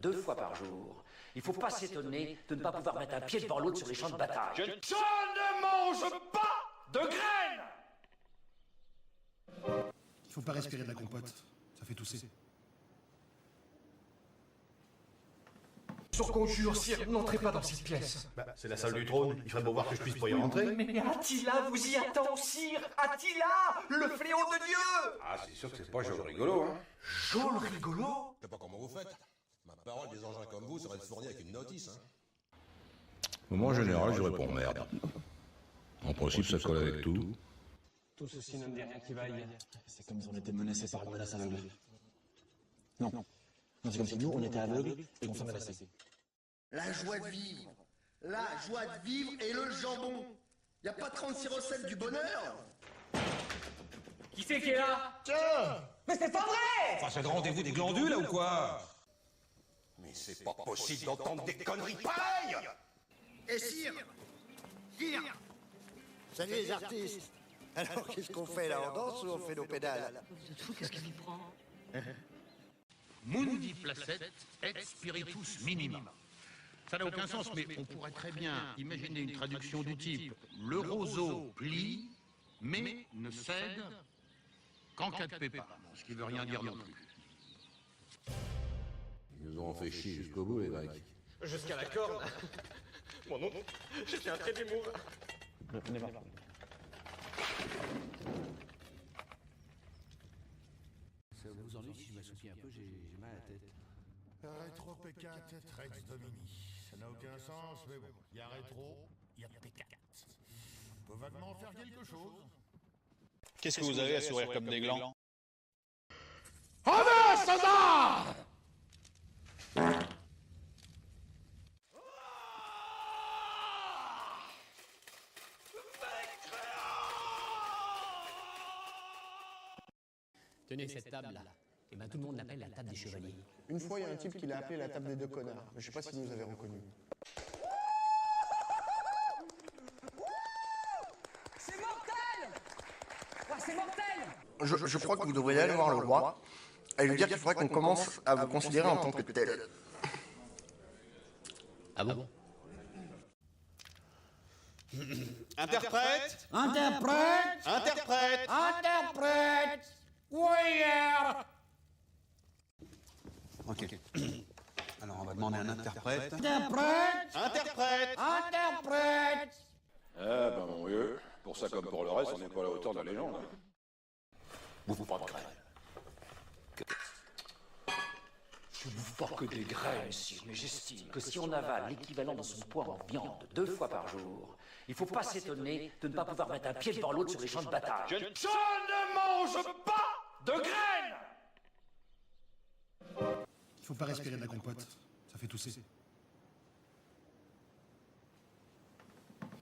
2 fois par jour. Il faut pas s'étonner de ne pas pouvoir mettre un pied devant l'autre sur les champs de bataille. Je ne mange pas de graines. Il faut pas respirer de la compote, ça fait tousser. Sur conjure, sire, n'entrez pas dans cette pièce. C'est la salle du trône, il ferait beau voir que je puisse pas y rentrer. Mais Attila vous y attend, sire. Attila, le fléau de Dieu. Ah, c'est sûr que c'est pas joli rigolo, hein. Jol rigolo. Je sais pas comment vous faites. Ma parole, des engins comme vous seraient fournis avec une notice, hein. Moi, en général, je réponds merde. En principe, ça colle avec tout. Tout ceci ne me dit rien qui vaille. C'est comme si on était menacés par une menace aveugle. Non, c'est comme si nous, on était aveugles et qu'on se menaçait. La joie de vivre. La joie de vivre et le jambon. Y a pas 36 recettes du bonheur? Qui c'est qui est là? Tiens! Mais c'est pas vrai! Enfin, c'est le rendez-vous des glandules, là, ou quoi? Mais c'est pas possible d'entendre des conneries pareilles. Et sire! Salut les artistes! Alors qu'est-ce qu'on fait là? On danse ou on fait nos pédales? Vous êtes fou, qu'est-ce qui vous prend? Mundi placet et spiritus minimum. Ça n'a aucun sens, mais on pourrait très bien imaginer une traduction du type le roseau plie, mais ne cède qu'en cas de pépin. Bon, ce qui veut rien dire non plus. Ils nous ont fait chier jusqu'au bout, les Grecs. Jusqu'à la corne. Mon nom, je suis un trait d'humour. Ça vous ennuie si je m'assoupis un peu, j'ai mal à la tête. Rétro Pékin, tête Rex Domini. Ça n'a aucun sens, mais bon. Il y a rétro, il y a Pékin. On peut vaguement faire quelque chose. Qu'est-ce que vous avez à sourire comme des glands? Avance, César! Tenez cette table-là. Et ben tout le monde l'appelle la table des chevaliers. Une fois, il y a un type qui l'a appelé la table des deux connards. Mais je sais pas si vous nous avez reconnu. C'est mortel! Ah, c'est mortel! Je crois que vous devriez aller voir le roi et lui dire qu'il faudrait qu'on commence à vous considérer en tant que tel. Ah bon? Interprète! Interprète! Interprète! Interprète! Warrior! Ok. Alors, on va demander un interprète. Interprète! Interprète! Interprète! Eh ben mon vieux, pour ça comme pour le reste, on n'est pas à la hauteur de la légende. Bouffe pas de graines. Je ne bouffe pas que des graines, sire, mais j'estime que si on avale l'équivalent de son poids en viande 2 fois par jour, il faut pas s'étonner de ne pas pouvoir mettre un pied devant l'autre sur les champs de bataille. Je ne mange pas de graines. Il faut pas respirer de la compote, ça fait tousser.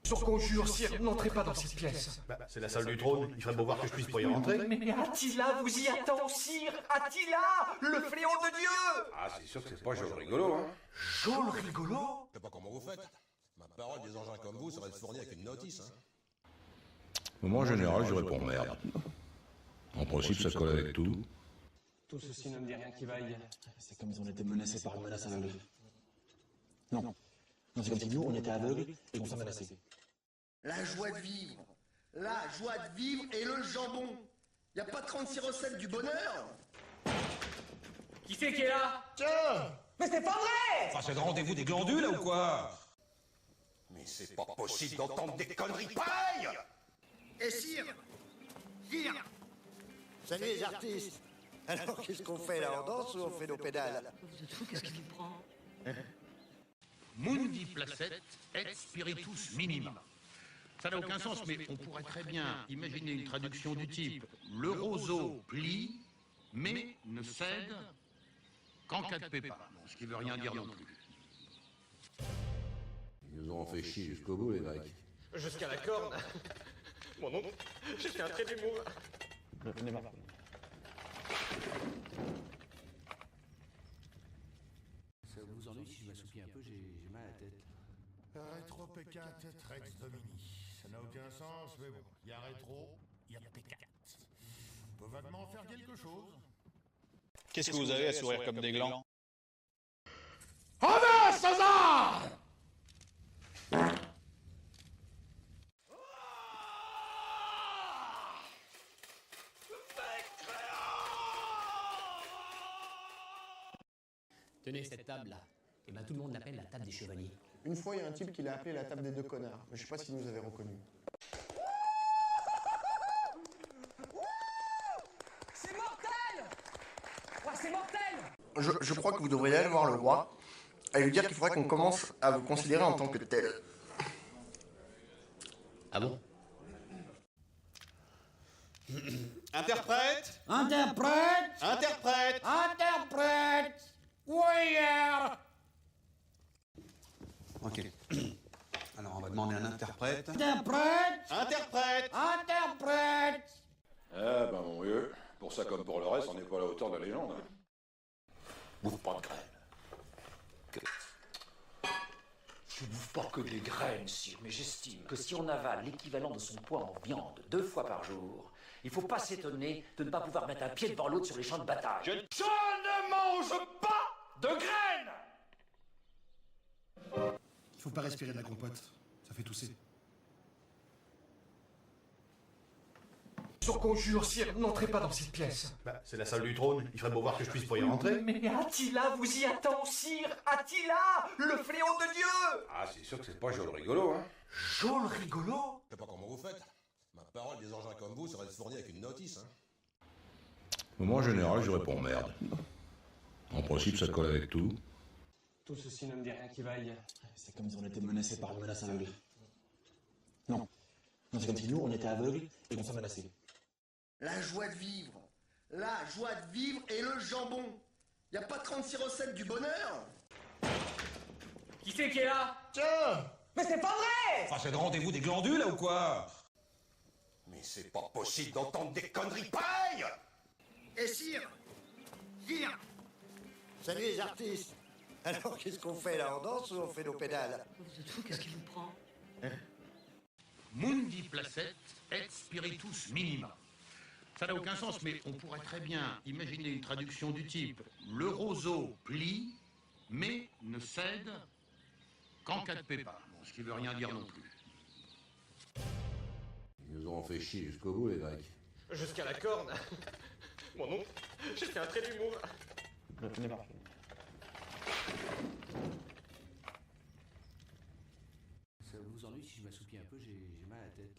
Sur conjure, sire, n'entrez pas dans cette pièce. C'est la salle du trône, il ferait beau voir que je puisse pas y rentrer. Mais Attila vous y attend, sire. Attila, le fléau de Dieu. Ah, c'est sûr que c'est pas joli rigolo, hein. Jol rigolo. Je sais pas comment vous faites. Ma parole, des engins comme vous seraient fournis avec une notice, hein. Moi, en général, je réponds merde. En principe, ça colle avec tout. Tout ceci ne me dit rien qui vaille. C'est comme si on était menacés par une menace aveugle. Non, c'est comme si nous, on était aveugles et qu'on se menaçait. La joie de vivre. La joie de vivre et le jambon. Y a pas 36 recettes du bonheur? Qui c'est qui est là? Tiens! Mais c'est pas vrai! Enfin, c'est le rendez-vous des glandules, là, ou quoi? Mais c'est pas possible d'entendre des conneries pareilles. Et sire! Salut les artistes! Alors qu'est-ce qu'on fait là? On danse ou on fait nos pédales? Vous êtes fou, qu'est-ce qui vous prend? Mundi placet et spiritus minimum. Ça n'a aucun sens, mais on pourrait très bien imaginer une traduction du type le roseau plie, mais ne cède qu'en cas de pépin. Bon, ce qui veut rien dire non plus. Ils nous ont fait chier jusqu'au bout, les Grecs. Jusqu'à la corne. Mon nom, je suis un trait d'humour. Ça vous ennuie si je m'assoupis un peu, j'ai mal à la tête. Rétro Pékin, tête Rex Domini. Ça n'a aucun sens, mais bon. Il y a rétro, il y a Pékin. On peut vaguement faire quelque chose. Qu'est-ce que vous avez à sourire comme des glands? Tenez cette table-là. Et ben tout le monde l'appelle la table des chevaliers. Une fois, il y a un type qui l'a appelé la table des deux connards, mais je sais pas s'il nous avait reconnus. C'est mortel! Ouais, c'est mortel! Je crois que vous devriez aller voir le roi et lui dire qu'il faudrait qu'on commence à vous considérer en tant que tel. Ah bon? Interprète! Interprète! Interprète! Interprète! Warrior! Ok. Alors, on va demander un interprète. Interprète! Interprète! Interprète! Ah ben mon vieux, pour ça comme pour le reste, on n'est pas à la hauteur de la légende. Bouffe pas de graines. Je bouffe pas que des graines, sire, mais j'estime que si on avale l'équivalent de son poids en viande 2 fois par jour, il faut pas s'étonner de ne pas pouvoir mettre un pied devant l'autre sur les champs de bataille. Je ne mange pas de graines! Il faut pas respirer de la compote, ça fait tousser. Je vous conjure, sire, n'entrez pas dans cette pièce. Bah, c'est la salle du trône, il ferait beau voir que je puisse pas y rentrer. Mais Attila vous y attend, sire! Attila, le fléau de Dieu! Ah, c'est sûr que c'est pas Jol rigolo, hein. Jol rigolo? Je sais pas comment vous faites. Ma parole, des engins comme vous seraient fournis avec une notice, hein. Moi, en général, je réponds merde. En principe, ça colle avec tout. Tout ceci ne me dit rien qui vaille. C'est comme si on était menacés par une menace aveugle. Non. Non, c'est comme si nous, on était aveugles et qu'on s'est menacés. La joie de vivre. La joie de vivre et le jambon. Y a pas 36 recettes du bonheur? Qui c'est qui est là? Tiens! Mais c'est pas vrai! Ah, c'est le rendez-vous des glandules, là, ou quoi? Mais c'est pas possible d'entendre des conneries pareilles! Et sire! Sire! Salut les artistes! Alors qu'est-ce qu'on fait là? On danse ou on fait nos pédales? Vous êtes fou, qu'est-ce qui vous prend? Mundi placet et spiritus minima. Ça n'a aucun sens, mais on pourrait très bien imaginer une traduction du type le roseau plie, mais ne cède qu'en cas de pépin. Bon, ce qui veut rien dire non plus. Ils nous ont fait chier jusqu'au bout, les Grecs. Jusqu'à la corne. Mon nom, j'ai fait un trait d'humour. Ça vous ennuie si je m'assoupis un peu, j'ai mal à la tête.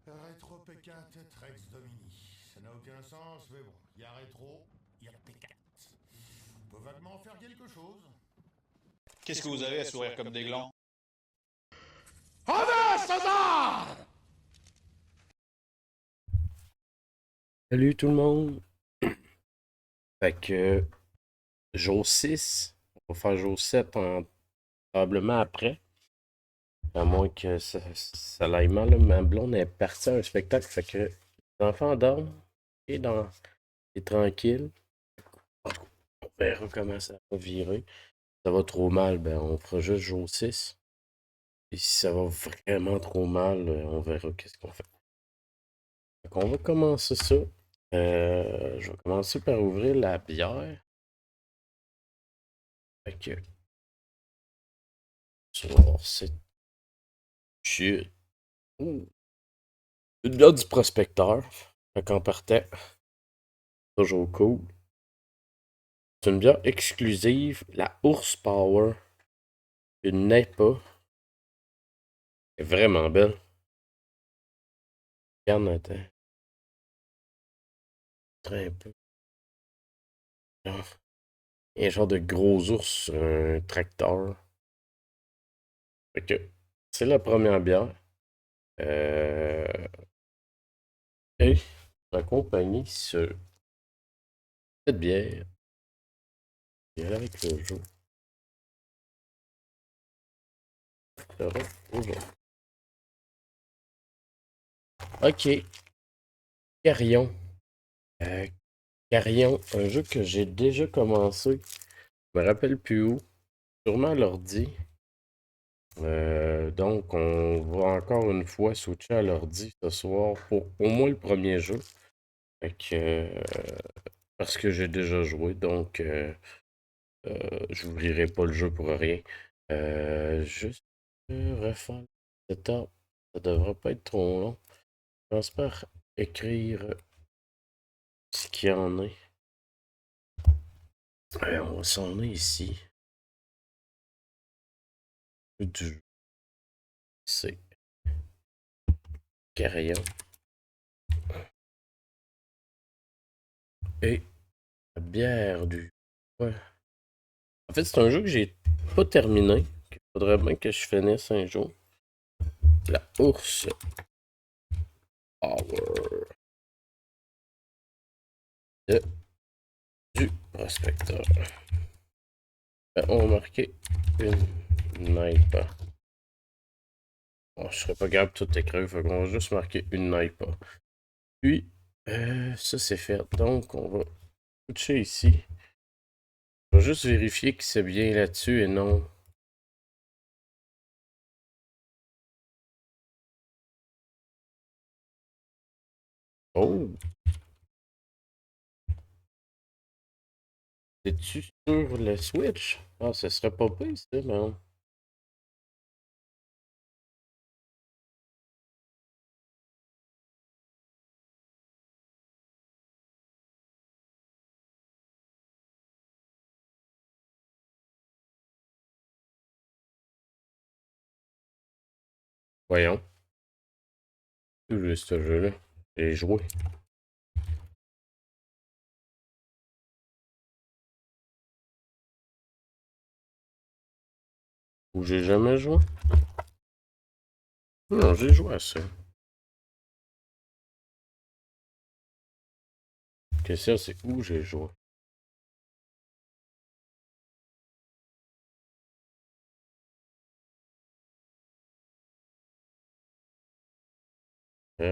Rétro P4 Rex Domini. Ça n'a aucun sens, mais bon. Il y a rétro, il y a P4. On peut vaguement faire quelque chose. Qu'est-ce que vous avez à sourire comme des glands? Avance, César! Salut tout le monde! Fait que jour 6, on va faire jour 7 probablement après. À moins que ça aille mal, là. Ma blonde est partie à un spectacle, fait que les enfants dorment et tranquille. On verra comment ça va virer. Si ça va trop mal, ben on fera juste jour 6. Et si ça va vraiment trop mal, on verra qu'est-ce qu'on fait. Fait qu'on va commencer ça. Je vais commencer par ouvrir la bière. Fait que. Soir, c'est. Shit. Ouh. Une bière du prospecteur. Fait qu'en partant. Toujours cool. C'est une bière exclusive. La Horsepower. Une NEPA. Elle est vraiment belle. Regarde, attends. Un peu. Il y a un genre de gros ours sur un tracteur. Fait que c'est la première bière. Et accompagné ce cette bière. Et avec le jeu. Ok. Carillon. Carillon, un jeu que j'ai déjà commencé. Je me rappelle plus où. Sûrement à l'ordi. Donc, on va encore une fois switcher à l'ordi ce soir pour au moins le premier jeu. Fait que, parce que j'ai déjà joué, donc j'ouvrirai pas le jeu pour rien. Juste refaire le setup. Ça devrait pas être trop long. Je pense par écrire ce qu'il y en est. On va sonner ici. Du c'est Carillon. Et la bière du. Ouais. En fait, c'est un jeu que j'ai pas terminé. Il faudrait bien que je finisse un jour. La ours. Power. Du prospecteur. On va marquer une nipe. Bon, je serais pas capable de tout écrire, fait qu'on va juste marquer une nipe. Puis, ça c'est fait. Donc, on va switcher ici. Je vais juste vérifier que c'est bien là-dessus et non. Oh! C'est-tu sur le Switch? Ah, ça serait pas pire, ça, non? Voyons. C'est juste ce jeu-là. J'ai joué. Ou j'ai jamais joué? Non, j'ai joué à ça. La question, c'est où j'ai joué. Du.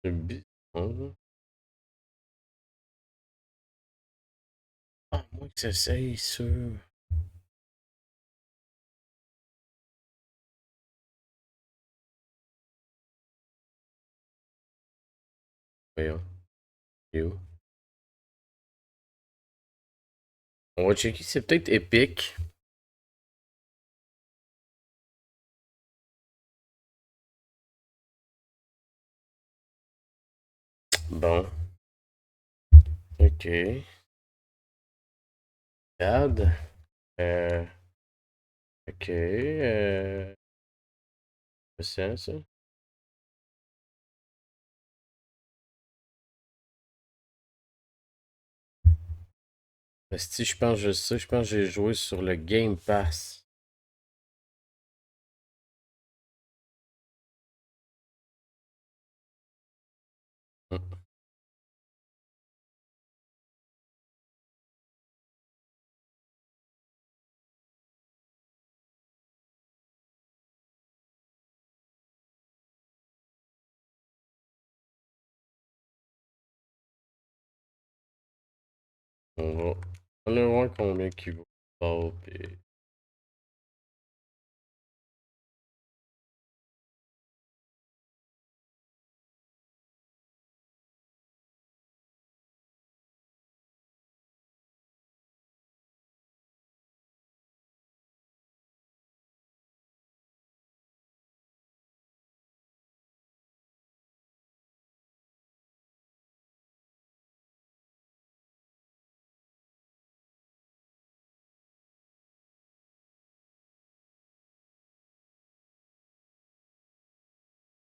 C'est bizarre. Ah, moi que j'essaye sur. Voyons. Et où? On va checker, c'est peut-être Epic. Bon. Ok. Regarde. Ok. C'est ça. Si je pense juste ça, je pense que j'ai joué sur le Game Pass. On va aller voir combien qu'il vaut. Oh, puis...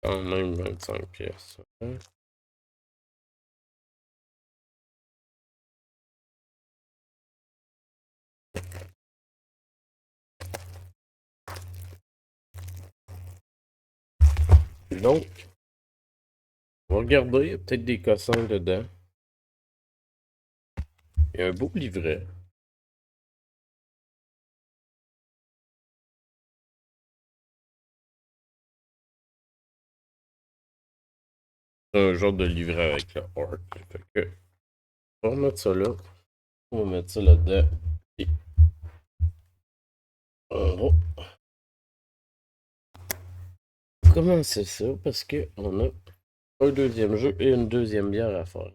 Quand même 25 pièces. Hein? Donc, on va regarder, il y a peut-être des cossins dedans. Il y a un beau livret. Un genre de livret avec le art. Fait que, on va mettre ça là. On va mettre ça là-dedans. Et on va commencer ça parce que on a un deuxième jeu et une deuxième bière à faire.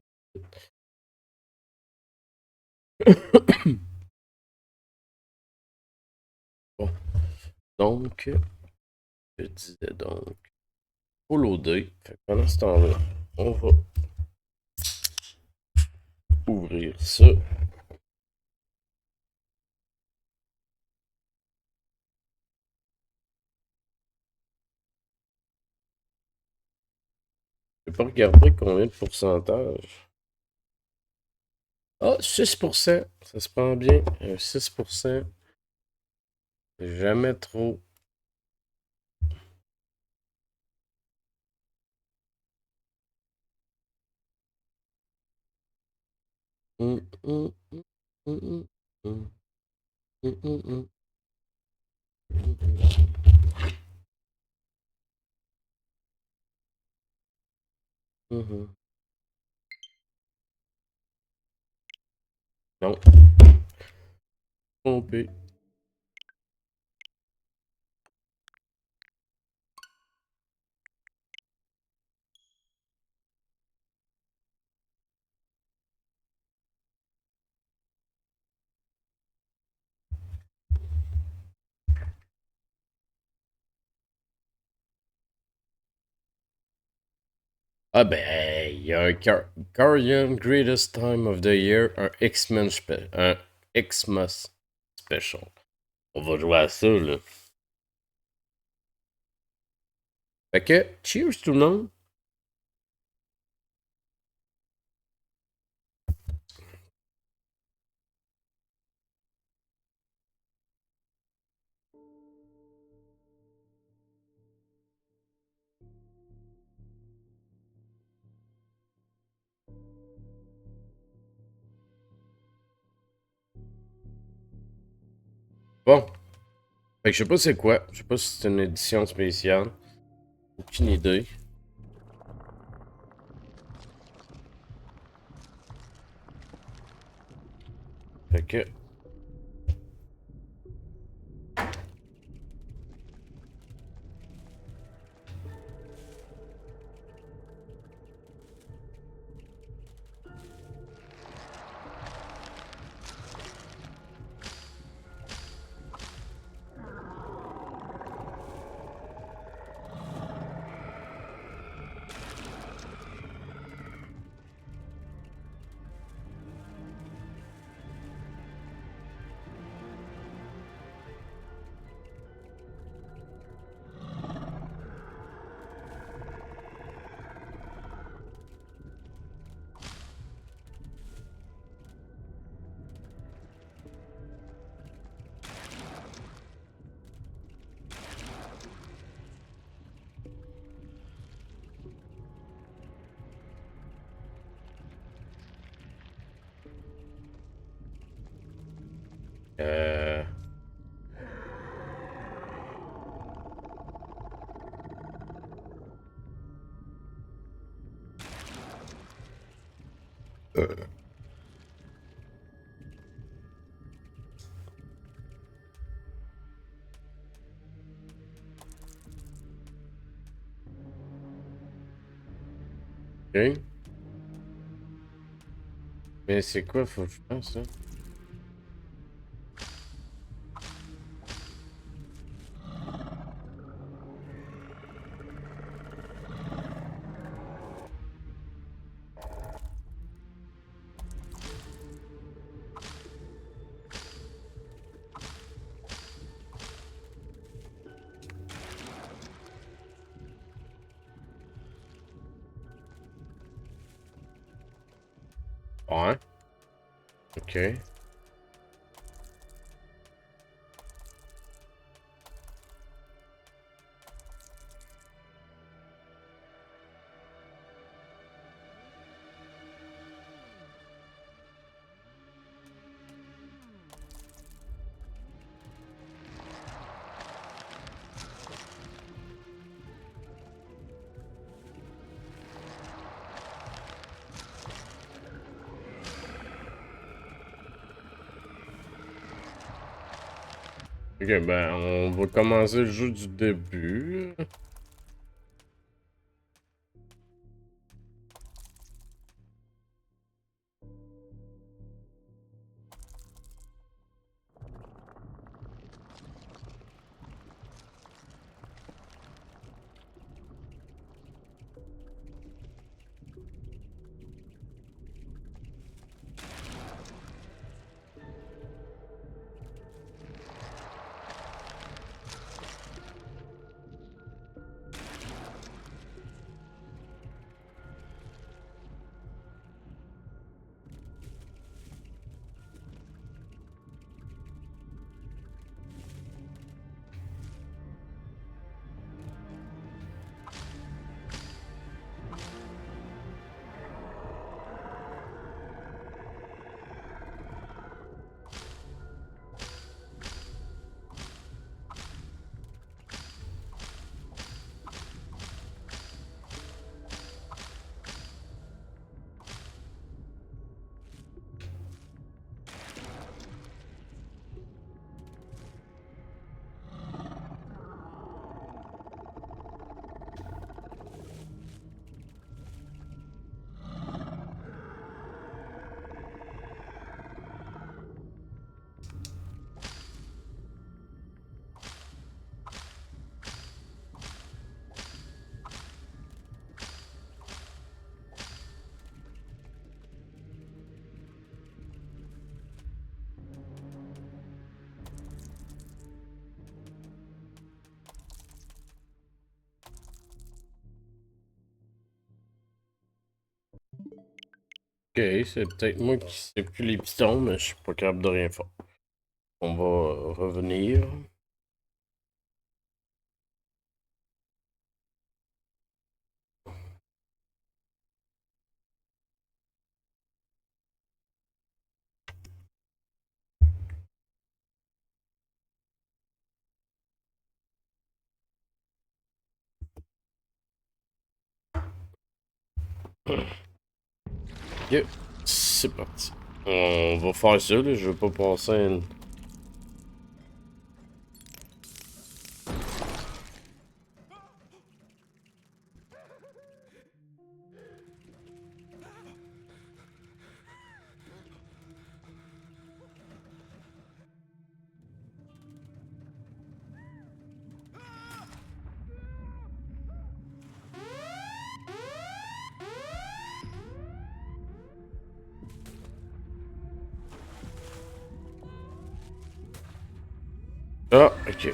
Bon. Donc, je disais donc, faut loader. Pendant ce temps-là, on va ouvrir ça. Je vais pas regarder combien de pourcentage. Ah, 6%. Ça se prend bien. 6%. Jamais trop. Non. Trompé. Ah ben, il y a un Guardian Greatest Time of the Year, un Xmas Special. On va jouer à ça, là. Fait que, cheers tout le monde! Bon. Fait que je sais pas c'est quoi. Je sais pas si c'est une édition spéciale. Aucune idée. Fait que... Ok. Mais c'est quoi, faut que je fasse ça? Ouais. Ok. Ok, ben, on va commencer le jeu du début. Ok, c'est peut-être moi qui sais plus les pitons, mais je suis pas capable de rien faire. On va revenir. Ok, c'est parti. On va faire ça, là. Je veux pas passer une... Ah, ok.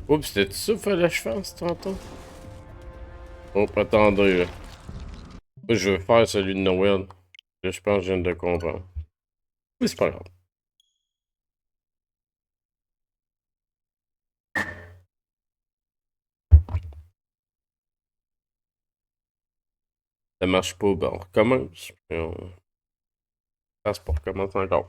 Oups, c'était ça qu'il fallait que je fasse tantôt? Oh, attendez, là. Moi, je veux faire celui de Noël. Là, je pense que je viens de comprendre. Mais c'est pas grave. Ça marche pas, ben on recommence. Puis on passe pour recommencer encore.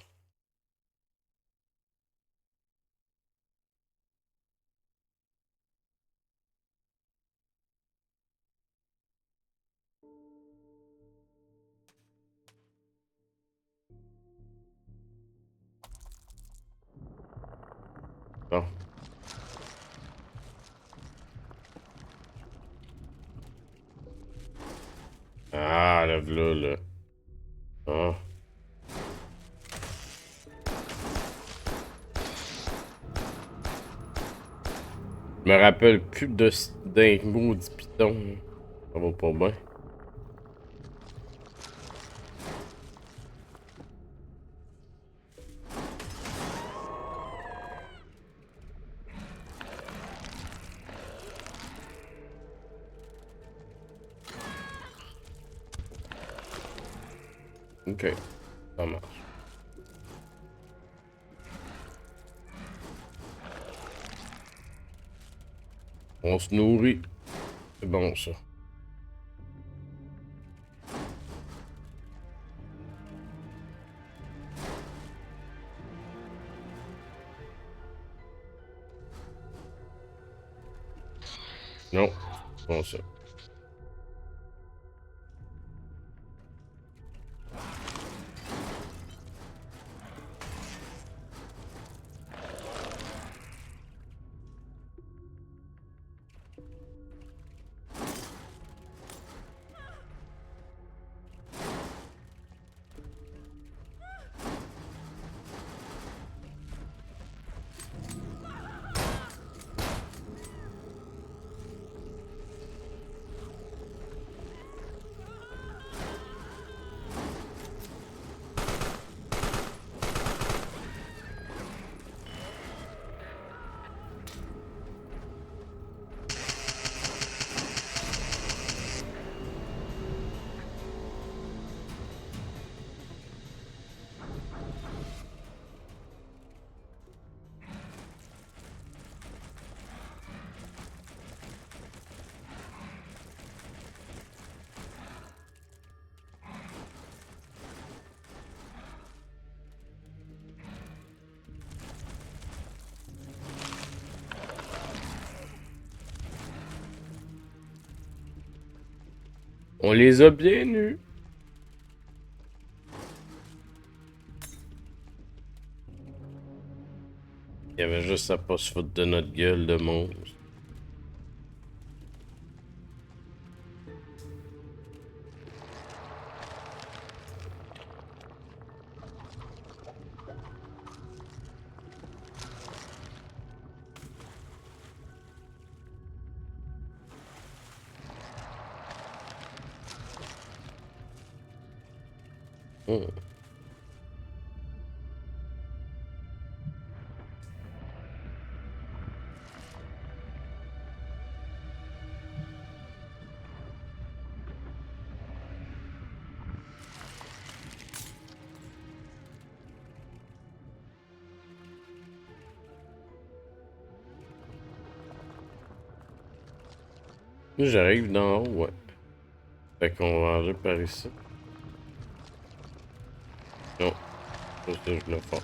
Bon. Ah, là, là. Ah. Je me rappelle plus d'un maudit piton. Ça va pas bien. Ok, ça marche. On se nourrit. C'est bon, ça. Non, c'est bon, ça. On les a bien eus. Il y avait juste à pas se foutre de notre gueule de monstre. Là, j'arrive d'en haut, ouais. Fait qu'on va aller par ici. Non. Ça, je le fais.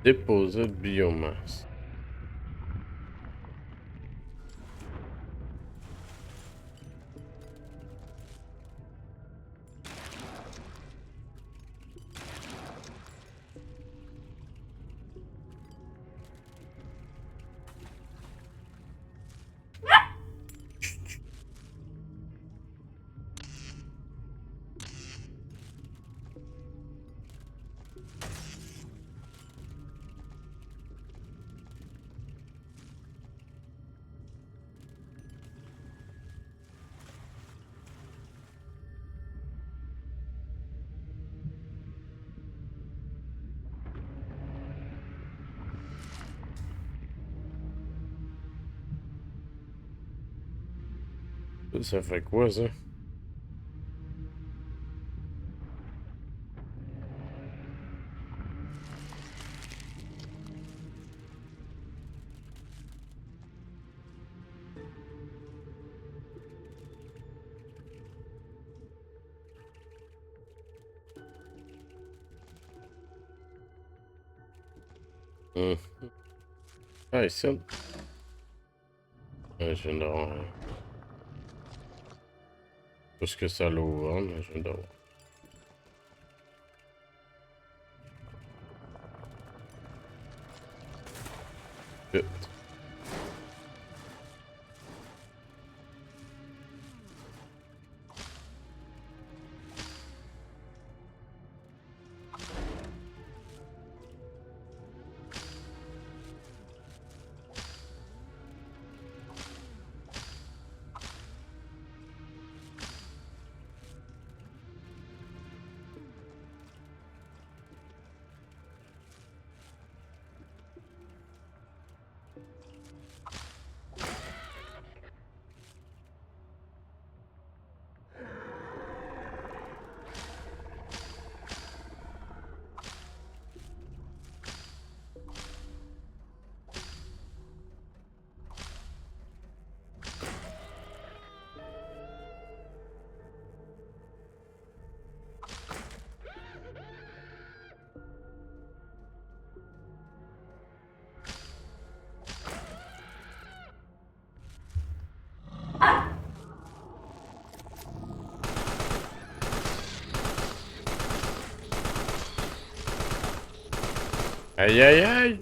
Déposer de biomasse. Ça fait quoi, ça? Ah, ici. Je viens d'avoir... Parce que ça l'ouvre, mais je viens d'avoir... Vite. Aïe aïe aïe!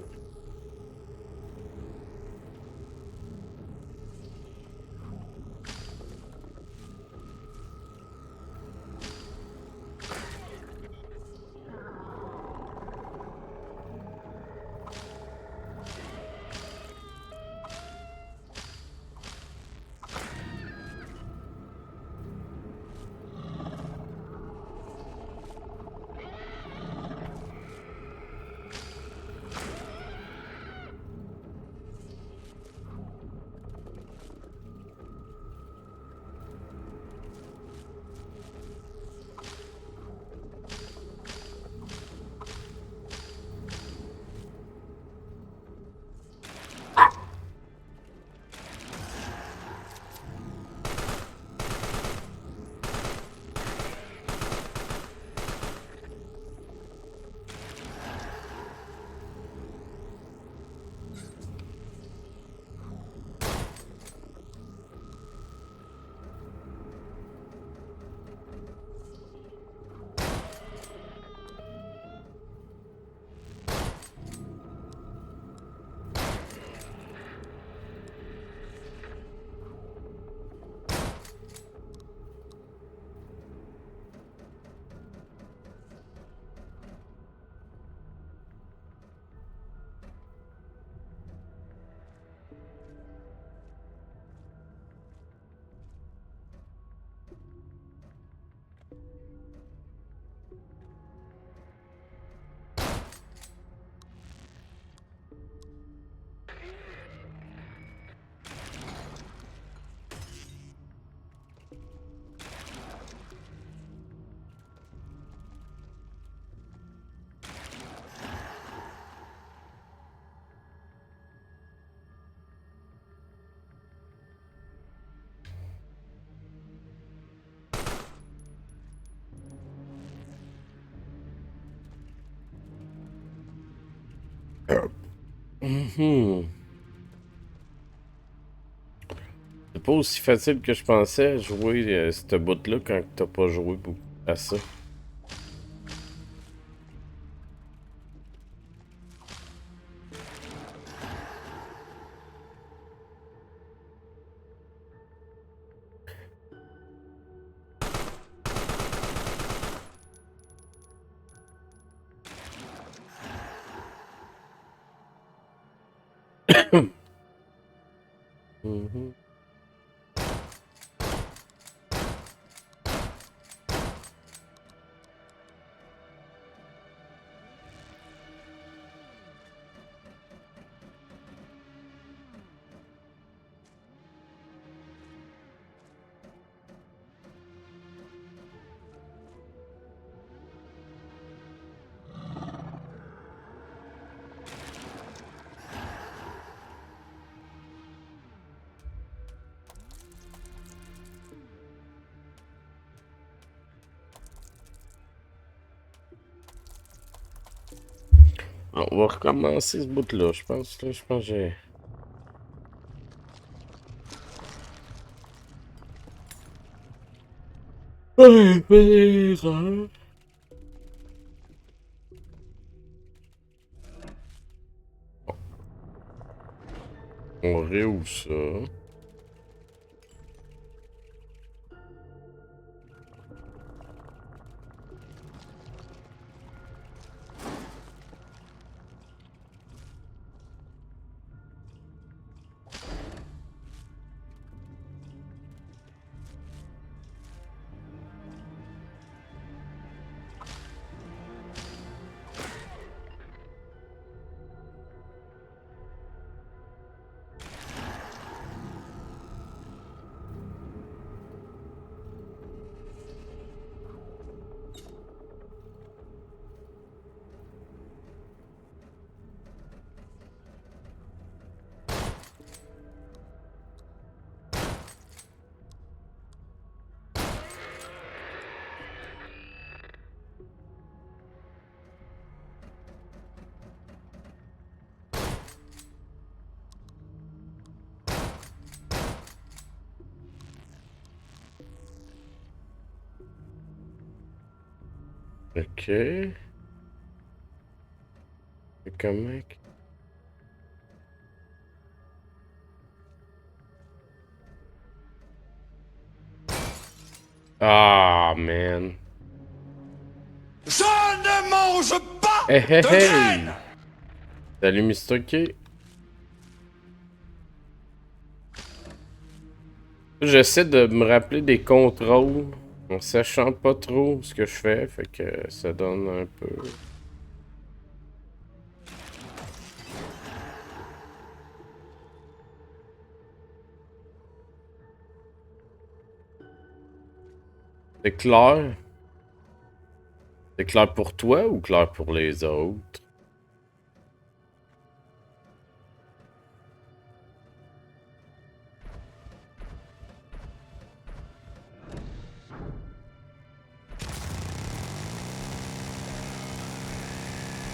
C'est pas aussi facile que je pensais jouer cette bout-là quand t'as pas joué à ça. On va recommencer ce bout-là, je pense. Là, je pense que j'ai... On réouvre ça. Ok. C'est comment? Ah, man. Je ne mange pas Hey, hey, de hey. graines. Salut, Mr. K. J'essaie de me rappeler des contrôles en sachant pas trop ce que je fais, fait que ça donne un peu... C'est clair? C'est clair pour toi ou clair pour les autres?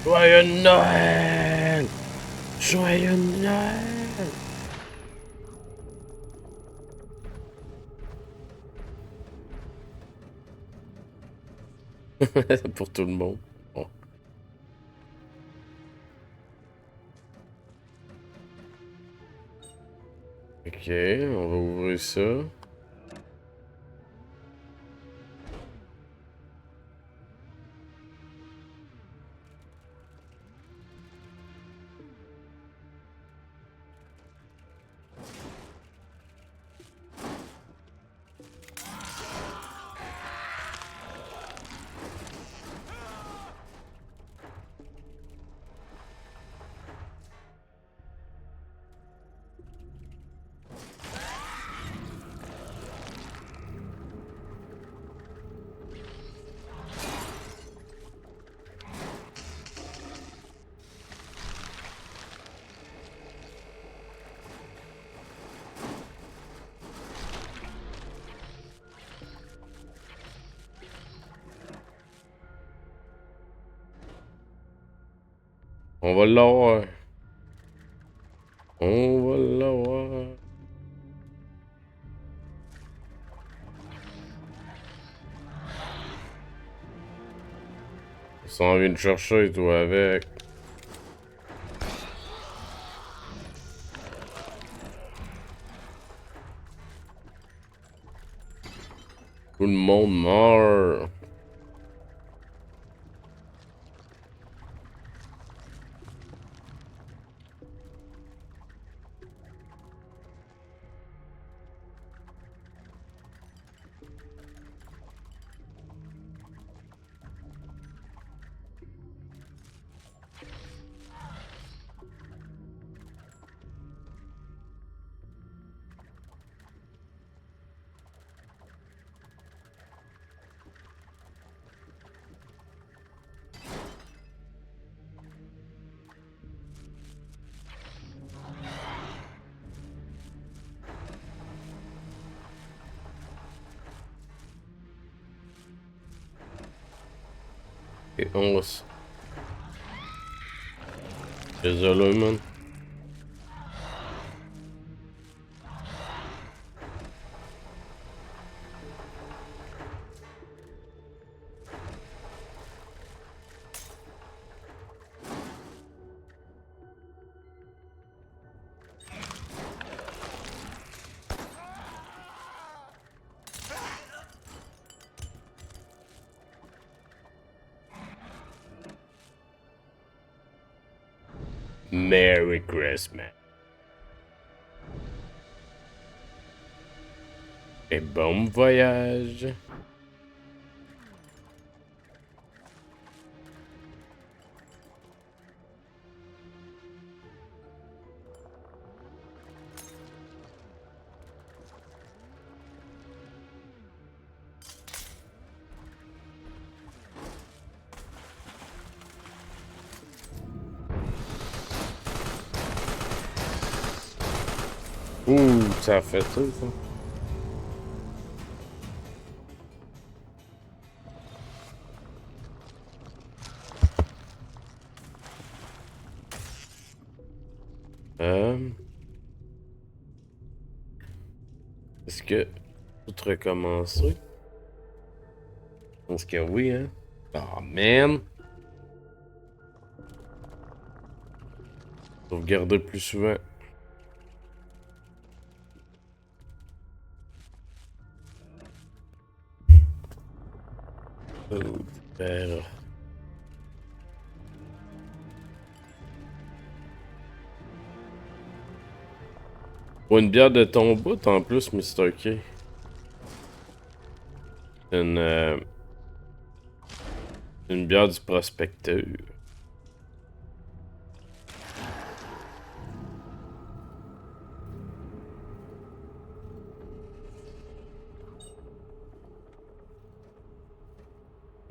Joyeux Noël! Joyeux Noël! Pour tout le monde. Bon. Ok, on va ouvrir ça. On va l'avoir. On va l'avoir. Il s'en vient de chercher, toi, avec. Tout le monde meurt. Et 11. Désolé, man. Merry Christmas. Et bon voyage. Ouh, ça a fait ça, ça. Est-ce que tout recommencer? Je pense que oui, hein? Oh, man! Sauvegarder plus souvent. Oh, père. Pour une bière de ton bout en plus, Mr. K. Une bière du prospecteur.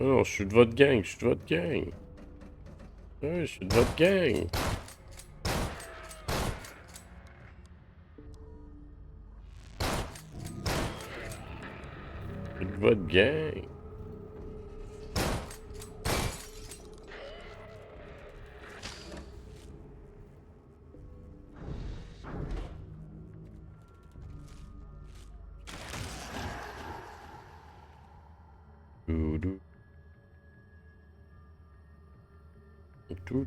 Non, je suis de votre gang, je suis de votre gang. Ouais, je suis de votre gang. Je suis de votre gang. Doudou. Tout.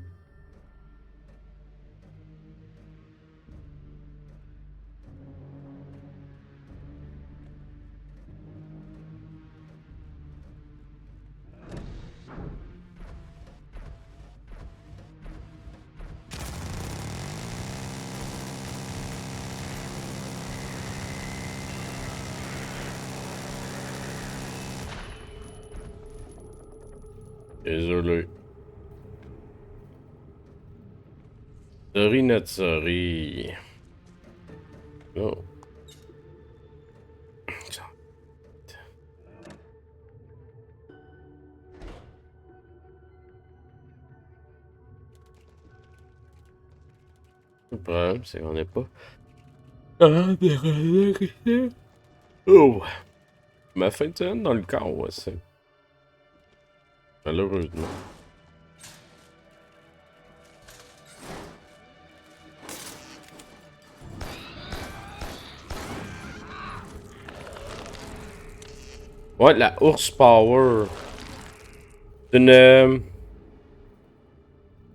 Désolé. Sorry, not sorry. Oh. Le problème, c'est qu'on n'est pas. Oh! Ma fin de semaine dans le corps, c'est. Malheureusement. Ouais, la Horsepower. Une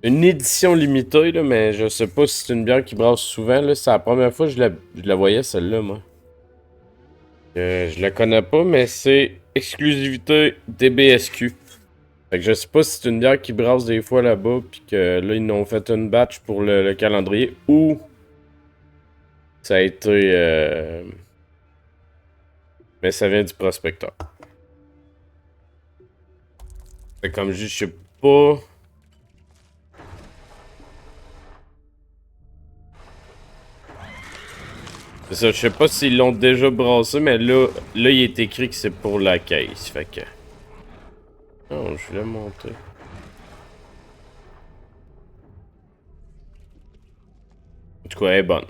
édition limitée, là, mais je sais pas si c'est une bière qui brasse souvent. Là. C'est la première fois que je la voyais, celle-là, moi. Je la connais pas, mais c'est exclusivité DBSQ. Fait que je sais pas si c'est une bière qui brasse des fois là-bas, puis que là, ils ont fait une batch pour le calendrier, ou ça a été... Mais ça vient du prospecteur. Fait comme je sais pas... C'est ça, je sais pas s'ils l'ont déjà brassé, mais là, il est écrit que c'est pour la caisse, fait que... Non, je voulais monter. En tout cas, elle est bonne.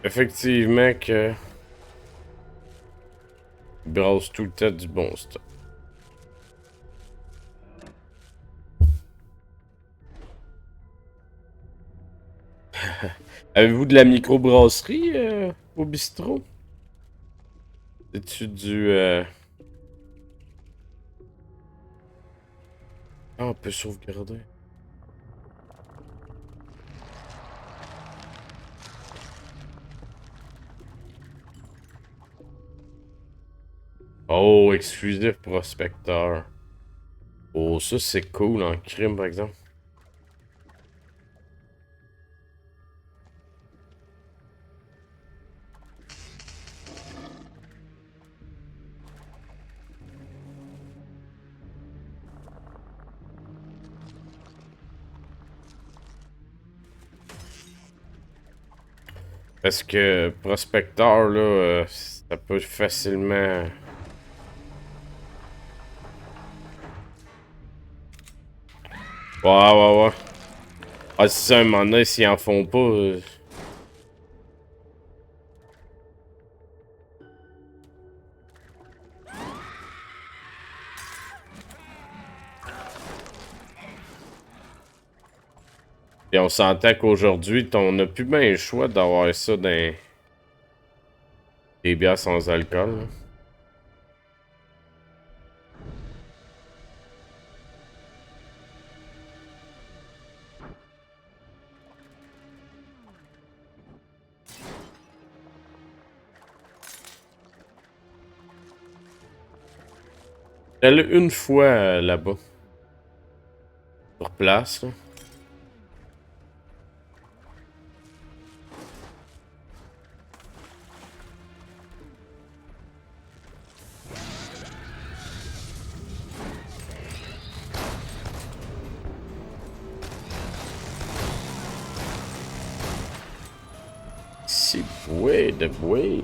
Effectivement que... Il brasse tout le temps du bon stock. Avez-vous de la microbrasserie au bistrot? C'est-tu du... Ah, on peut sauvegarder. Oh, exclusif prospecteur. Oh, ça c'est cool en crime par exemple. Parce que prospecteur là, ça peut facilement... Ouais. Ah, si ça, un moment donné, s'ils en font pas... Et on s'entend qu'aujourd'hui, on n'a plus bien le choix d'avoir ça dans des bières sans alcool. Là. Elle est une fois là-bas. Sur place, là. Si, de bouée.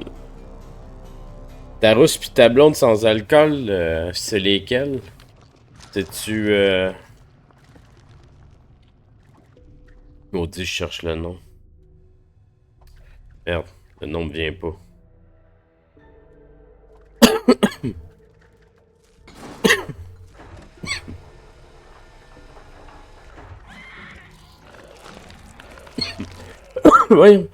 Ta rousse pis ta blonde sans alcool, c'est lesquelles? C'est-tu... Maudit, je cherche le nom. Merde, le nom me vient pas. Voyons.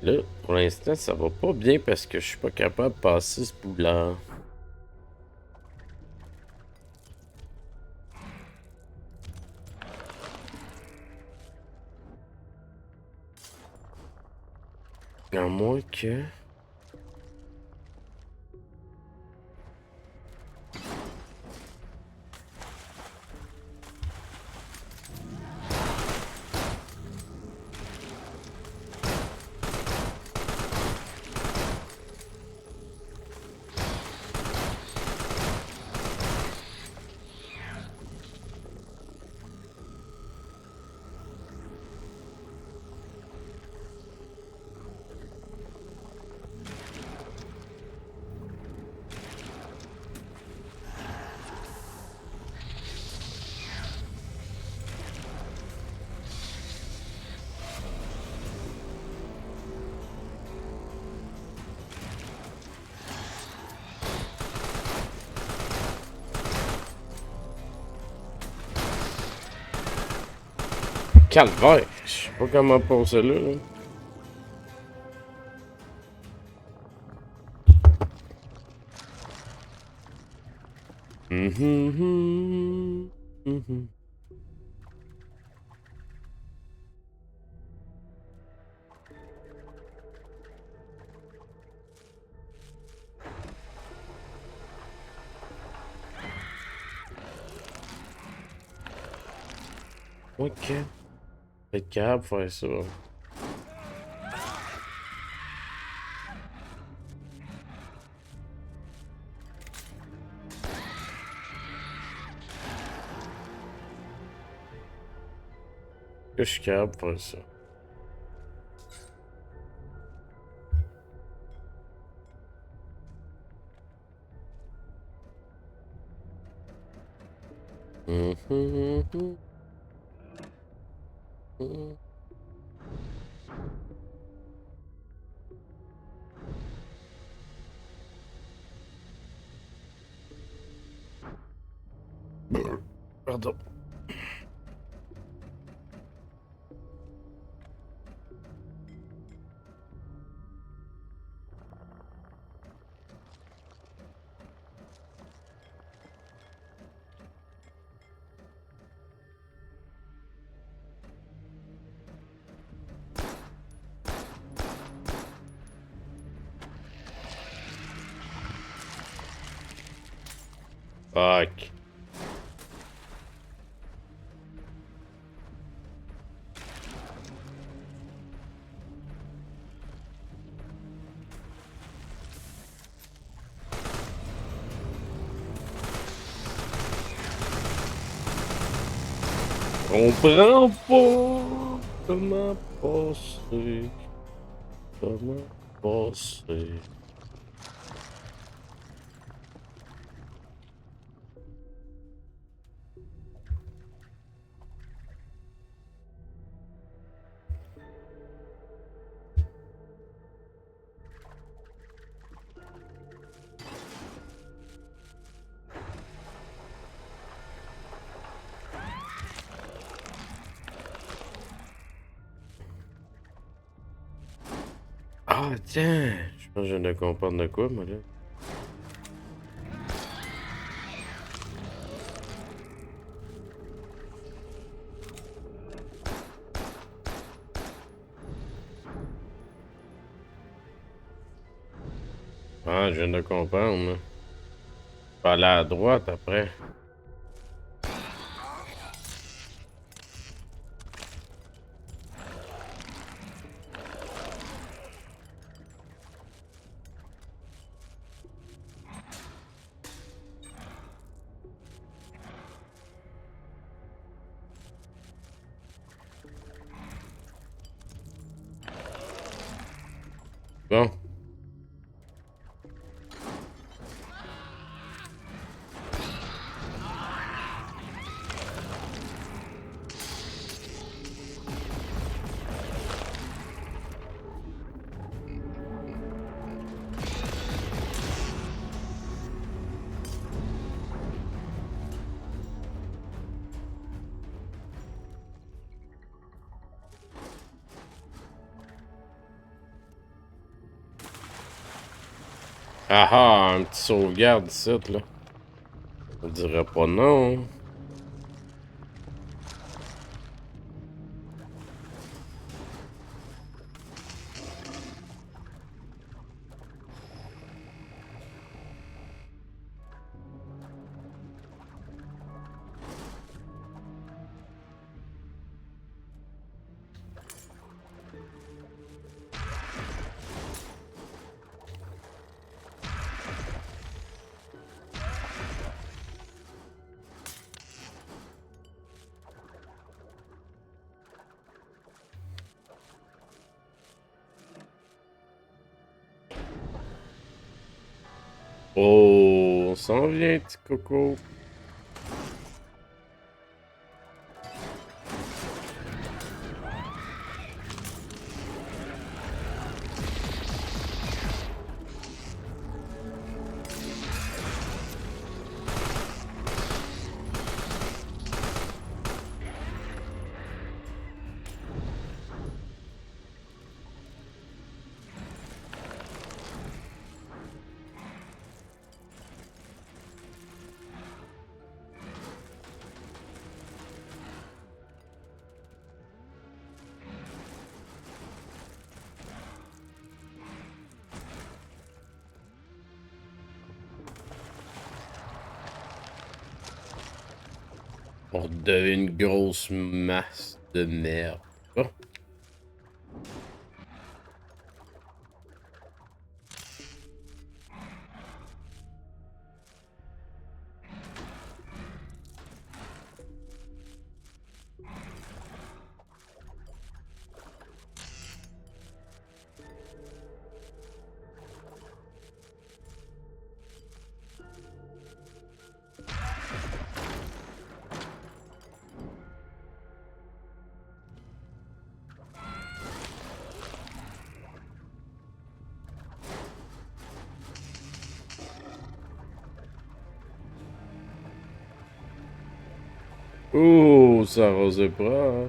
Là, pour l'instant, ça va pas bien parce que je suis pas capable de passer ce bout-là. À moins que... Calvaire! Je sais pas comment passer là. Ok. Être capable de faire ça. Que je suis capable de faire ça. Pardon. Fuck. On prend pas. Comment passer? Comment passer? Ah tiens, je pense que je viens de comprendre de quoi, moi là. Ah, je viens de comprendre, là. Faut aller à droite après. Bon. Ah ah, un petit sauvegarde ici, là. On dirait pas non. Oh, on s'en vient, petit coco. On redevient une grosse masse de merde. Oh. Oh, ça arrosait pas. Hein.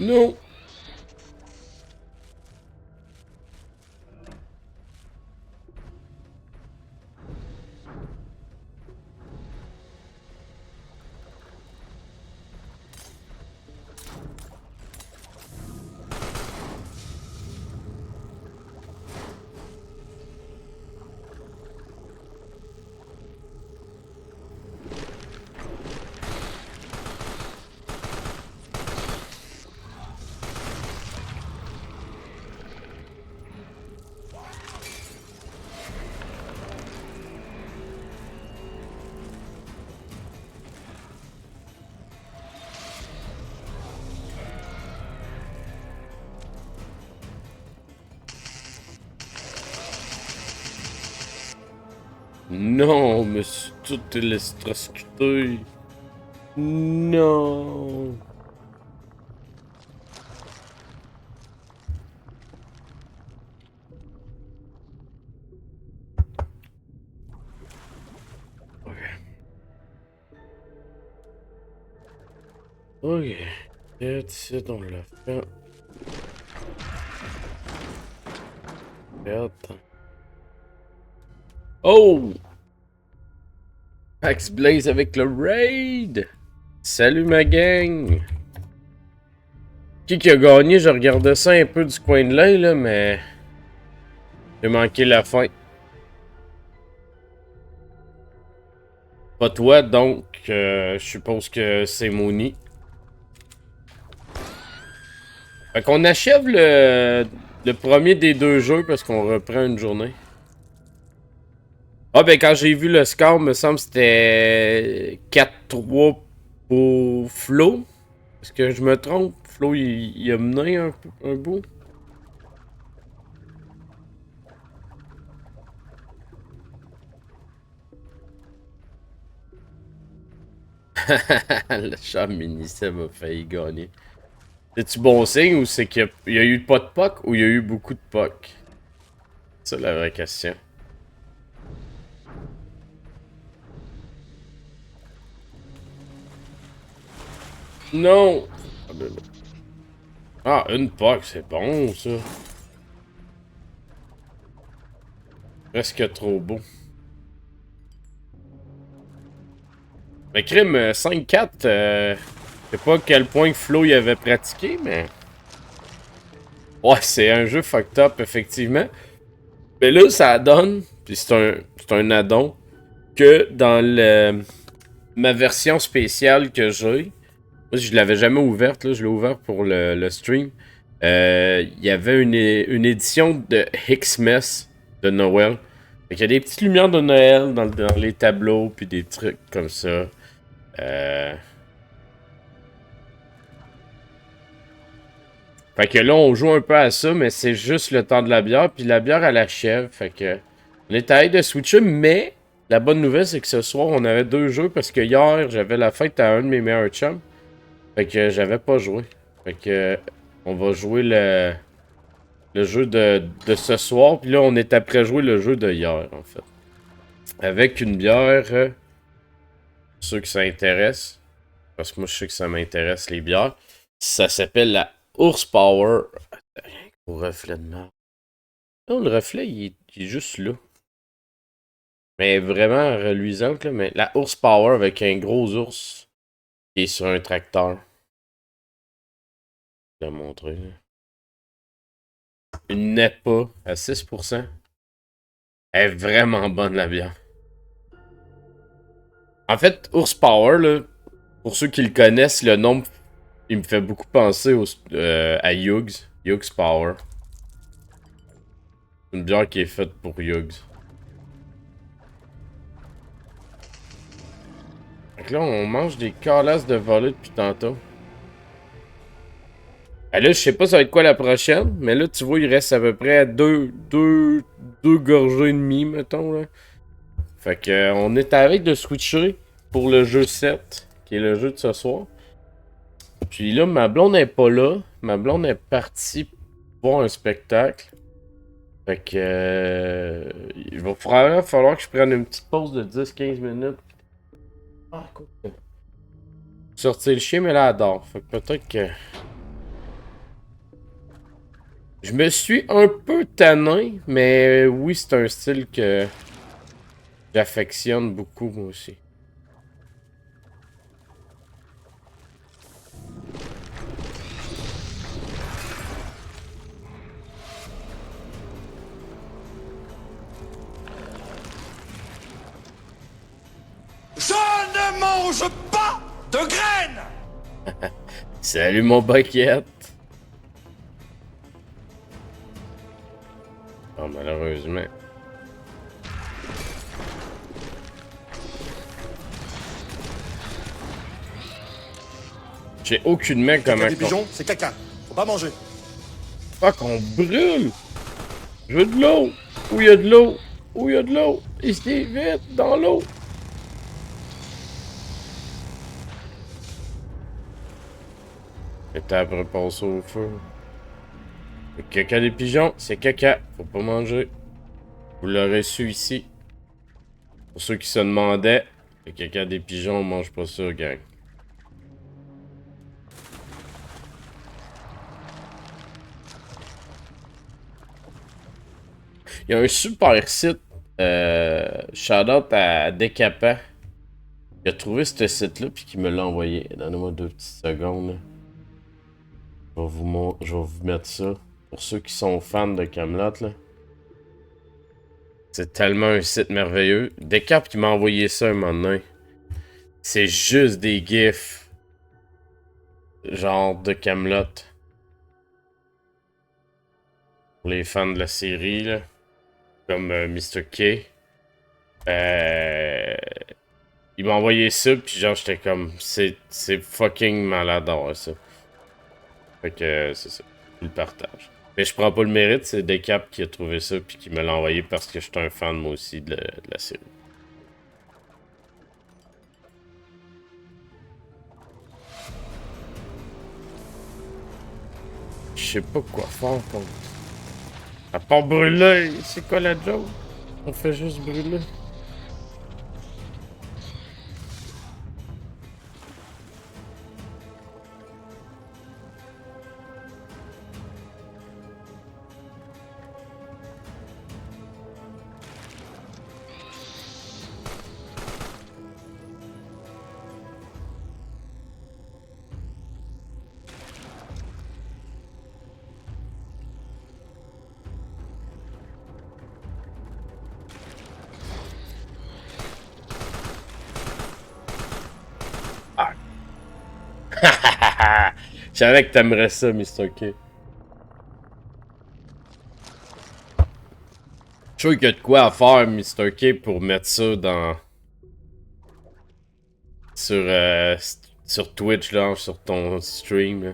Non. Non, mais c'est tout électrocuté. Non. Ok. That's it, on l'a fait. Attends. Oh! Max Blaze avec le raid! Salut ma gang! Qui a gagné? Je regardais ça un peu du coin de l'œil, là, mais... J'ai manqué la fin. Pas toi, donc je suppose que c'est Mooney. Fait qu'on achève le premier des deux jeux parce qu'on reprend une journée. Ah ben quand j'ai vu le score, me semble que c'était 4-3 pour Flo. Est-ce que je me trompe? Flo il a mené un bout. Le chat mini-seb a failli gagner. C'est-tu bon signe ou c'est qu'il y a eu pas de puck ou il y a eu beaucoup de puck? C'est la vraie question. Non! Ah, une puck, c'est bon ça. Presque trop beau. Mais crime 5-4, je sais pas quel point que Flo y avait pratiqué, mais... Ouais, c'est un jeu fucked up, effectivement. Mais là, ça donne, puis c'est un addon, que dans ma version spéciale que j'ai, je l'avais jamais ouverte, là, je l'ai ouvert pour le stream, il y avait une édition de Xmas de Noël. Fait qu'il y a des petites lumières de Noël dans les tableaux, puis des trucs comme ça. Fait que là, on joue un peu à ça, mais c'est juste le temps de la bière, puis la bière, elle achève. Fait que on est à l'aide de switcher, mais la bonne nouvelle, c'est que ce soir, on avait 2 jeux, parce que hier, j'avais la fête à un de mes meilleurs chums. Fait que j'avais pas joué. Fait que on va jouer le jeu de ce soir, puis là, on est après jouer le jeu de hier, en fait. Avec une bière, ceux que ça intéresse, parce que moi, je sais que ça m'intéresse, les bières. Ça s'appelle la Horsepower. Au reflet de merde. Non, le reflet, il est juste là. Mais vraiment reluisante, là. Mais la Horsepower avec un gros ours qui est sur un tracteur. Je vais te montrer, là. Une NEPA à 6%. Elle est vraiment bonne, la bière. En fait, Horsepower, là, pour ceux qui le connaissent, le nom, il me fait beaucoup penser à Yugs. Yugs Power. Une bière qui est faite pour Yugs. Donc là, on mange des calasses de volée depuis tantôt. Ah là, je sais pas ça va être quoi la prochaine, mais là, tu vois, il reste à peu près deux gorgées et demie, mettons, là. Fait que, on est avec de switcher pour le jeu 7, qui est le jeu de ce soir. Puis là, ma blonde n'est pas là. Ma blonde est partie voir un spectacle. Fait que, il va falloir que je prenne une petite pause de 10-15 minutes. Ah, cool. Sortir le chien, mais là, elle dort. Fait que peut-être que... Je me suis un peu tanné, mais oui, c'est un style que j'affectionne beaucoup, moi aussi. Je ne mange pas de graines! Salut mon bucket! Oh, malheureusement. J'ai aucunement comment... Des pigeons, c'est caca. Faut pas manger. Fuck, on brûle! Je veux de l'eau! Où il y a de l'eau? Où il y a de l'eau? Ici, vite, dans l'eau! Et t'as après passer au feu. Le caca des pigeons, c'est caca. Faut pas manger. Vous l'aurez su ici. Pour ceux qui se demandaient, le caca des pigeons, on mange pas ça, gang. Il y a un super site. Shout-out à Décapant. Il a trouvé ce site-là puis qui me l'a envoyé. Donnez-moi 2 petites secondes. Là. Je vais vous mettre ça. Pour ceux qui sont fans de Camelot, là. C'est tellement un site merveilleux. Décap qui m'a envoyé ça un moment donné. C'est juste des gifs. Genre de Camelot. Pour les fans de la série, là. Comme Mr. K. Il m'a envoyé ça, puis genre j'étais comme... C'est fucking maladroit, ça. Fait que c'est ça. Je le partage. Mais je prends pas le mérite, c'est Decap qui a trouvé ça puis qui me l'a envoyé parce que je suis un fan moi aussi de la série. Je sais pas quoi faire contre. À part brûler, c'est quoi la joke? On fait juste brûler. Je savais que t'aimerais ça, Mr. K. Je suis sûr qu'il y a de quoi à faire, Mr. K, pour mettre ça dans... Sur Twitch, là, sur ton stream, là.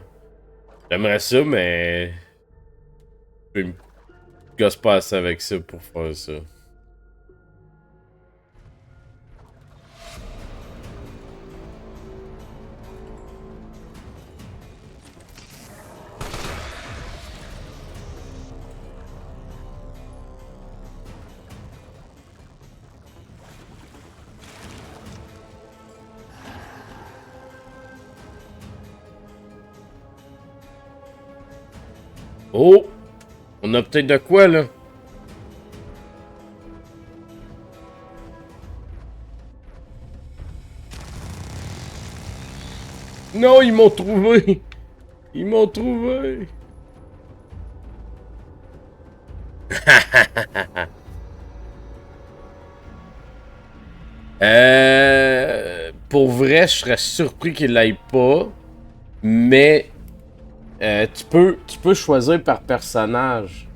J'aimerais ça, mais... Je me gosse pas assez avec ça pour faire ça. Oh! On a peut-être de quoi, là? Non, ils m'ont trouvé! Ils m'ont trouvé! Pour vrai, je serais surpris qu'il l'aille pas. Mais tu peux choisir par personnage.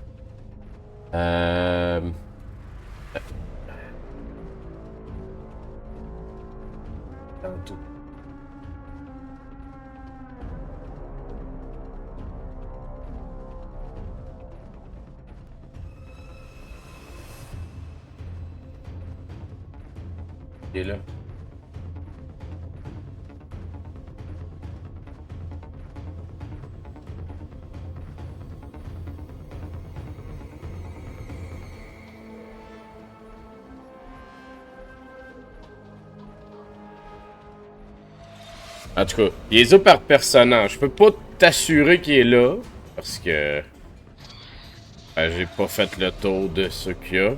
Tantôt. Il est là. En tout cas, il est là par personnage. Je peux pas t'assurer qu'il est là. Parce que... j'ai pas fait le tour de ce qu'il y a.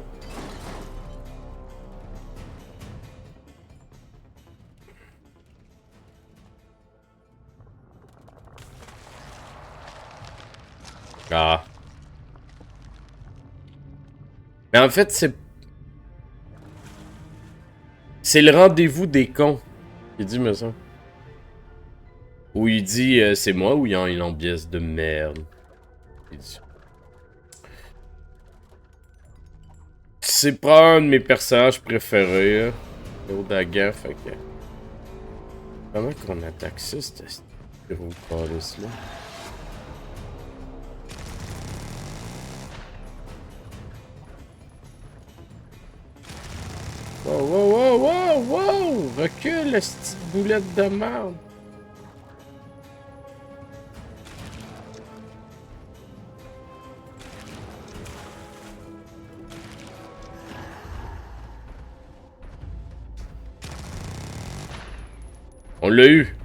Ah. Mais en fait, c'est le rendez-vous des cons. Il dit, me ça. Où il dit, c'est moi ou il y a une ambiance de merde. Il dit. C'est pas un de mes personnages préférés. L'Odagan, fait que... Comment qu'on attaque ça, cette gros calice-là? Wow, wow, wow, wow, wow! Recule, la petite boulette de merde! On l'a eu!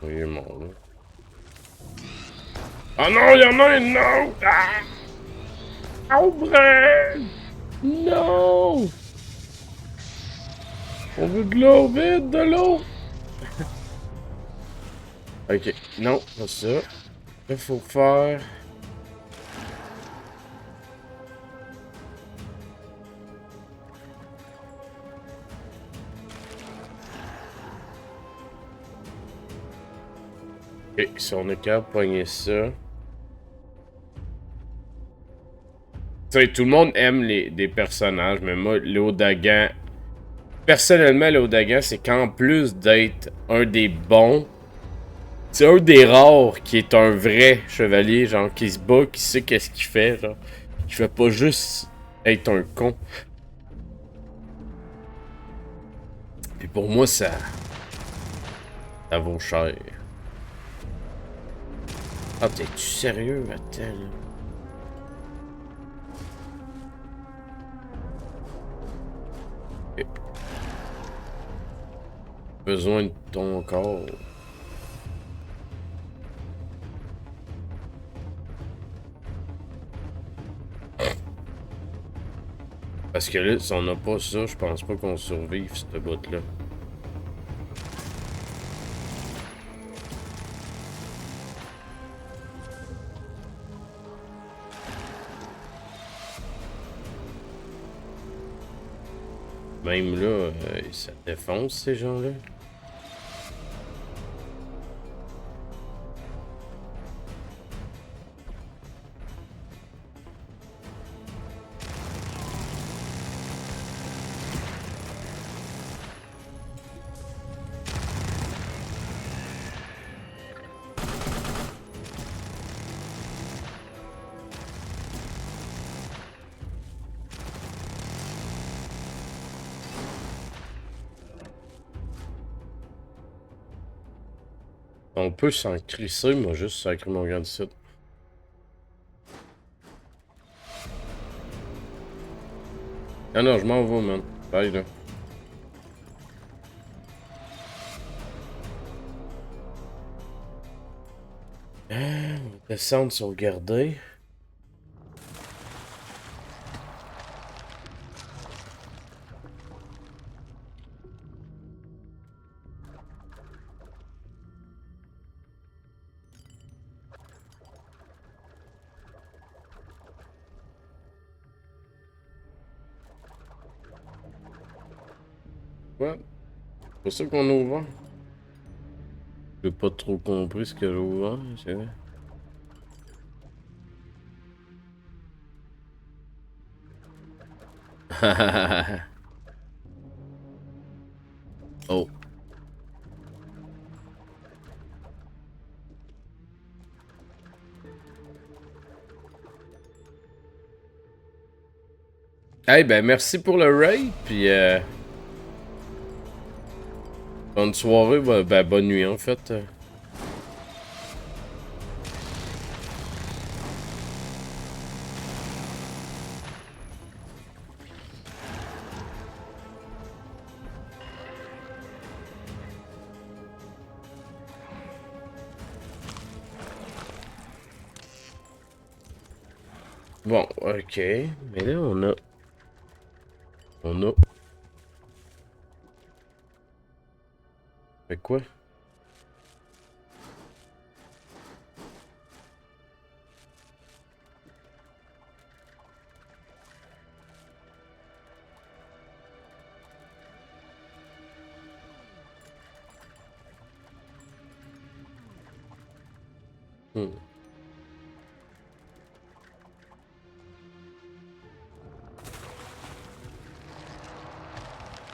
Il est mort, là. Ah non, il y en a un, non! Ah! Oh, Brad! Non! On veut de l'eau, vite, de l'eau! Ok, non, pas ça. Il faut faire... Ok, si on est capable de pogner ça... Tu sais, tout le monde aime des personnages, mais moi, l'Odagan... Personnellement, l'Odagan, c'est qu'en plus d'être un des bons... C'est un des rares qui est un vrai chevalier, genre, qui se bat, qui sait qu'est-ce qu'il fait, genre. Qui fait pas juste être un con. Puis pour moi, ça vaut cher. Ah, t'es-tu sérieux, attends, là? Okay. Besoin de ton corps. Parce que là, si on n'a pas ça, je pense pas qu'on survive, cette bout-là. Même là, ça défonce ces gens-là. On peut s'en crisser, moi juste sacrer mon grand site. Ah non, je m'en vais, man. Bye, là. On va descendre, sauvegarder. Quoi? C'est ça qu'on a ouvert? J'ai pas trop compris ce que j'ai ouvert, c'est vrai. Oh. Hey, ben merci pour le raid, puis bonne soirée, ben bonne nuit en fait. Bon, ok, mais là on a... Fait quoi?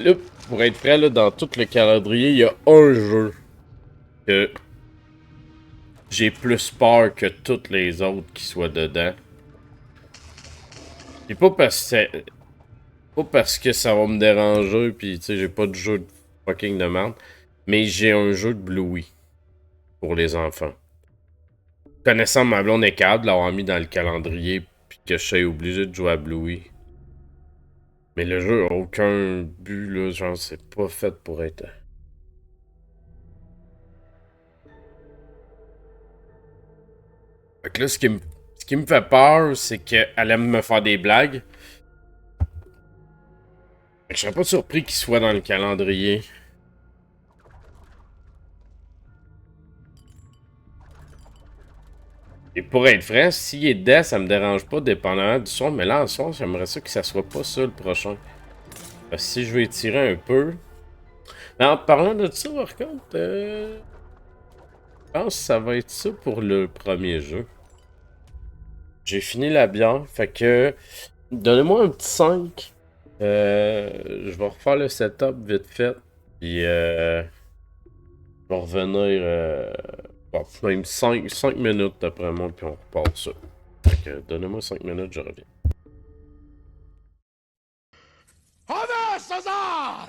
Là, pour être prêt, là, dans tout le calendrier, il y a un jeu que j'ai plus peur que toutes les autres qui soient dedans. Et pas parce que ça va me déranger, pis tu sais, j'ai pas de jeu de fucking de merde, mais j'ai un jeu de Bluey pour les enfants. Connaissant ma blonde est capable de l'avoir mis dans le calendrier, puis que je sois obligé de jouer à Bluey. Mais le jeu a aucun but, là, genre, c'est pas fait pour être... Fait que là, ce qui me fait peur, c'est qu'elle aime me faire des blagues. Je serais pas surpris qu'il soit dans le calendrier. Et pour être vrai, s'il est dedans, ça me dérange pas dépendamment du son. Mais là, en son, j'aimerais ça que ça soit pas ça le prochain. Parce que si je veux étirer un peu... Mais en parlant de ça, par contre... Je pense que ça va être ça pour le premier jeu. J'ai fini la bière, fait que... Donnez-moi un petit 5. Je vais refaire le setup vite fait. Puis je vais revenir... Bon, même 5 minutes d'après moi, puis on repart ça. Fait que donnez-moi 5 minutes, je reviens. Honneur César!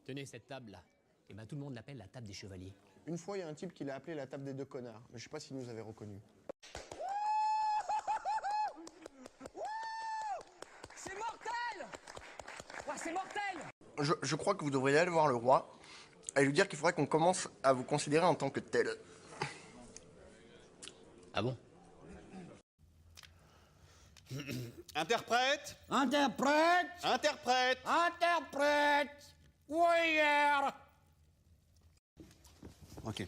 Tenez cette table-là. Et ben tout le monde l'appelle la table des chevaliers. Une fois, il y a un type qui l'a appelé la table des deux connards, mais je sais pas s'il nous avait reconnus. C'est mortel! Ouais, c'est mortel! Je crois que vous devriez aller voir le roi et lui dire qu'il faudrait qu'on commence à vous considérer en tant que tel. Ah bon? Interprète! Interprète! Interprète! Interprète! Warrior! Ok.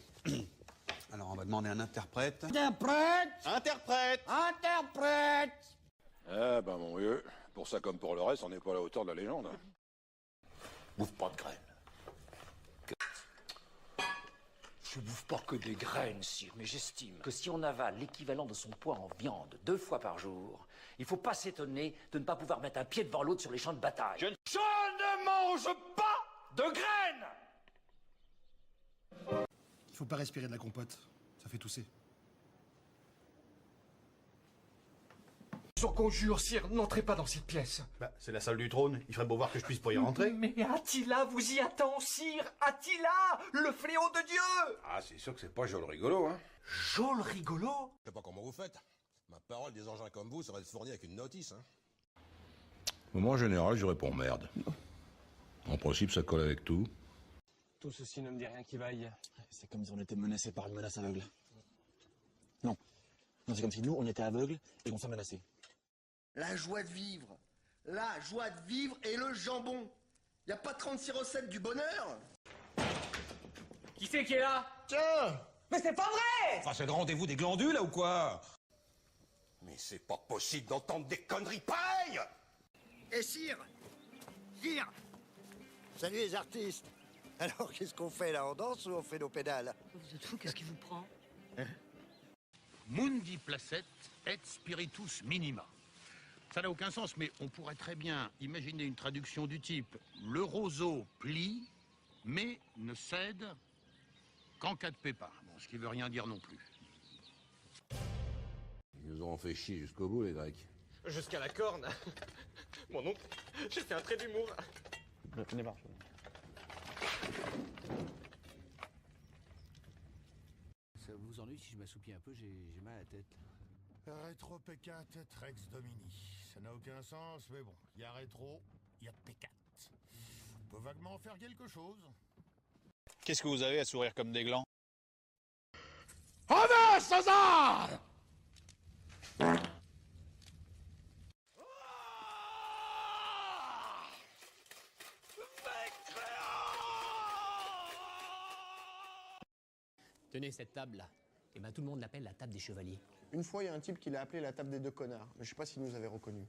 Alors, on va demander un interprète. Interprète! Interprète! Interprète! Eh ben mon vieux, pour ça comme pour le reste, on n'est pas à la hauteur de la légende. Bouffe pas de graines. Je bouffe pas que des graines, sire, mais j'estime que si on avale l'équivalent de son poids en viande 2 fois par jour, il faut pas s'étonner de ne pas pouvoir mettre un pied devant l'autre sur les champs de bataille. Je ne mange pas de graines! Il faut pas respirer de la compote, ça fait tousser. Sur conjure, sire, n'entrez pas dans cette pièce. Bah, c'est la salle du trône, il ferait beau voir que je puisse pas y rentrer. Mais Attila vous y attend, sire! Attila, le fléau de Dieu! Ah, c'est sûr que c'est pas Jol rigolo, hein. Jol rigolo? Je sais pas comment vous faites. Ma parole, des engins comme vous seraient fournis avec une notice, hein. Moi, en général, je réponds merde. En principe, ça colle avec tout. Tout ceci ne me dit rien qui vaille. C'est comme si on était menacés par une menace aveugle. Non. Non, c'est comme si nous, on était aveugles et qu'on s'est menacés. La joie de vivre. La joie de vivre et le jambon. Y a pas 36 recettes du bonheur? Qui c'est qui est là? Tiens! Mais c'est pas vrai! Enfin, c'est le rendez-vous des glandules, là, ou quoi? Mais c'est pas possible d'entendre des conneries pareilles! Et sire! Sire! Salut les artistes! Alors qu'est-ce qu'on fait là? On danse ou on fait nos pédales? Vous êtes fou, qu'est-ce qui vous prend? Mundi placet et spiritus minima. Ça n'a aucun sens, mais on pourrait très bien imaginer une traduction du type « Le roseau plie, mais ne cède qu'en cas de pépin ». Bon, ce qui veut rien dire non plus. Ils nous ont fait chier jusqu'au bout, les Grecs. Jusqu'à la corne. Mon oncle, j'ai fait un trait d'humour. Ça vous ennuie si je m'assoupis un peu, j'ai mal à la tête. Rétro P4 Rex Domini. Ça n'a aucun sens, mais bon, il y a rétro, il y a P4. On peut vaguement faire quelque chose. Qu'est-ce que vous avez à sourire comme des glands? Honneur, César! Tenez cette table-là. Et ben tout le monde l'appelle la table des chevaliers. Une fois, il y a un type qui l'a appelé la table des deux connards, mais je sais pas s'il nous avait reconnus.